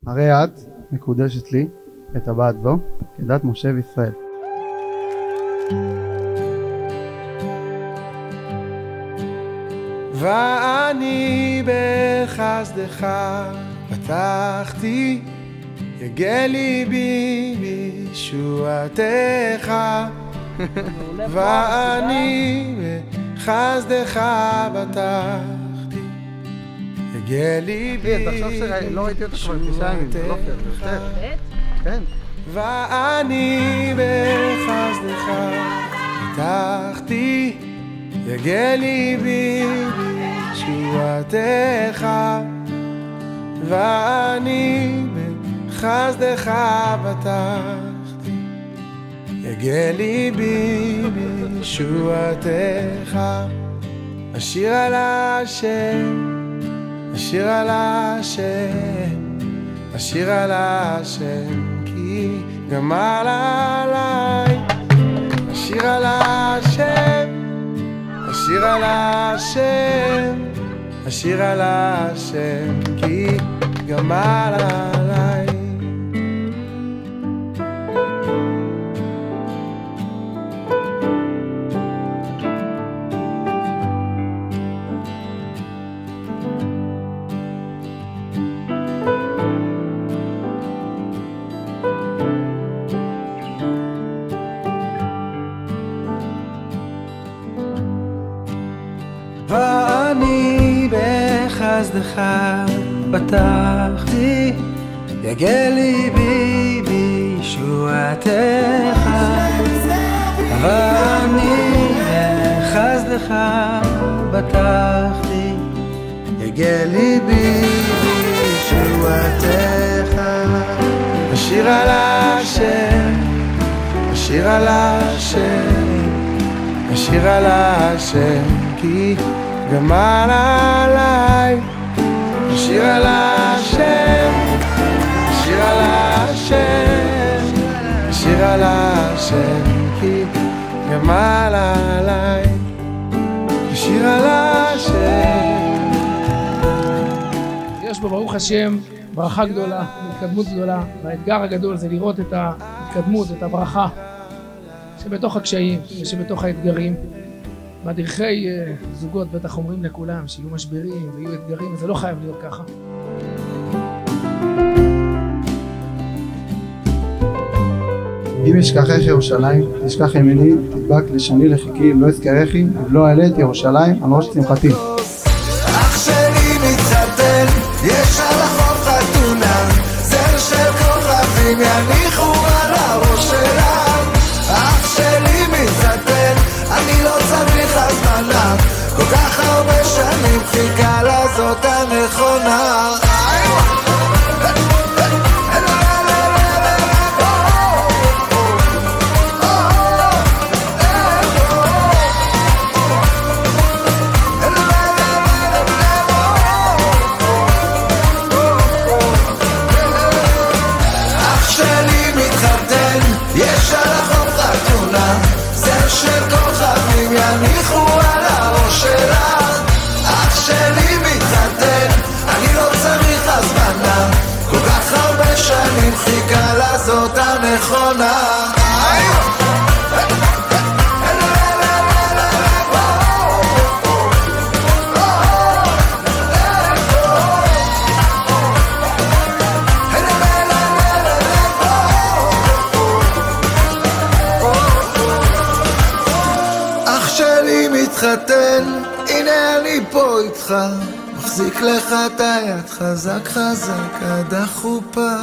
הרי את מקודשת לי וטבעת בו כדת משה וישראל. ואני בחסדך פתחתי, יגל ליבי בישועתך. ואני בחסדך פתחתי, יגל ליבי בישועתך. ואני בחסדך פתחתי, יגל ליבי בישועתך. ואני בחסדך פתחתי, יגל ליבי בישועתך. אשיר על השם, אשיר על השם, אשיר על השם, כי גמל עליי. אשיר על השם, אשיר על השם, אשיר על השם, כי גמל עליי. ואני בחסדך פתחתי, יגל ליבי בישועתך. ואני בחסדך פתחתי, יגל ליבי בישועתך. אשיר על השם, אשיר על השם, אשיר על השם, כי גמל עליי. אשיר על השם, אשיר על השם, אשיר על השם, כי גמל עליי. אשיר על השם. יש בו ברוך השם ברכה גדולה, התקדמות גדולה, והאתגר הגדול זה לראות את ההתקדמות, את הברכה שבתוך הקשיים ושבתוך האתגרים. מדריכי זוגות בטח אומרים לכולם שיהיו משברים ויהיו אתגרים, וזה לא חייב להיות ככה. אם אשכחך ירושלים, תשכח ימיני, תדבק לשוני לחיקי, אם לא אזכרכי, ולא אעלה את ירושלים על ראש שמחתי. אח שלי מתחתן, יש על החוף חתונה, זר של כוכבים יניחו על הראש שלה. אח שלי מתחתן, אני לא צריך הזמנה, כל כך הרבה שנים חיכה לזאת הנכונה. אח שלי מתחתן, יש על החוף חתונה, זר של כוכבים יניחו על הראש שלה. אח שלי מתחתן, אני לא צריך הזמנה, כל כך הרבה שנים חיכה לזאת הנכונה. מתחתן, הנה אני פה איתך, מחזיק לך את היד חזק חזק עד החופה.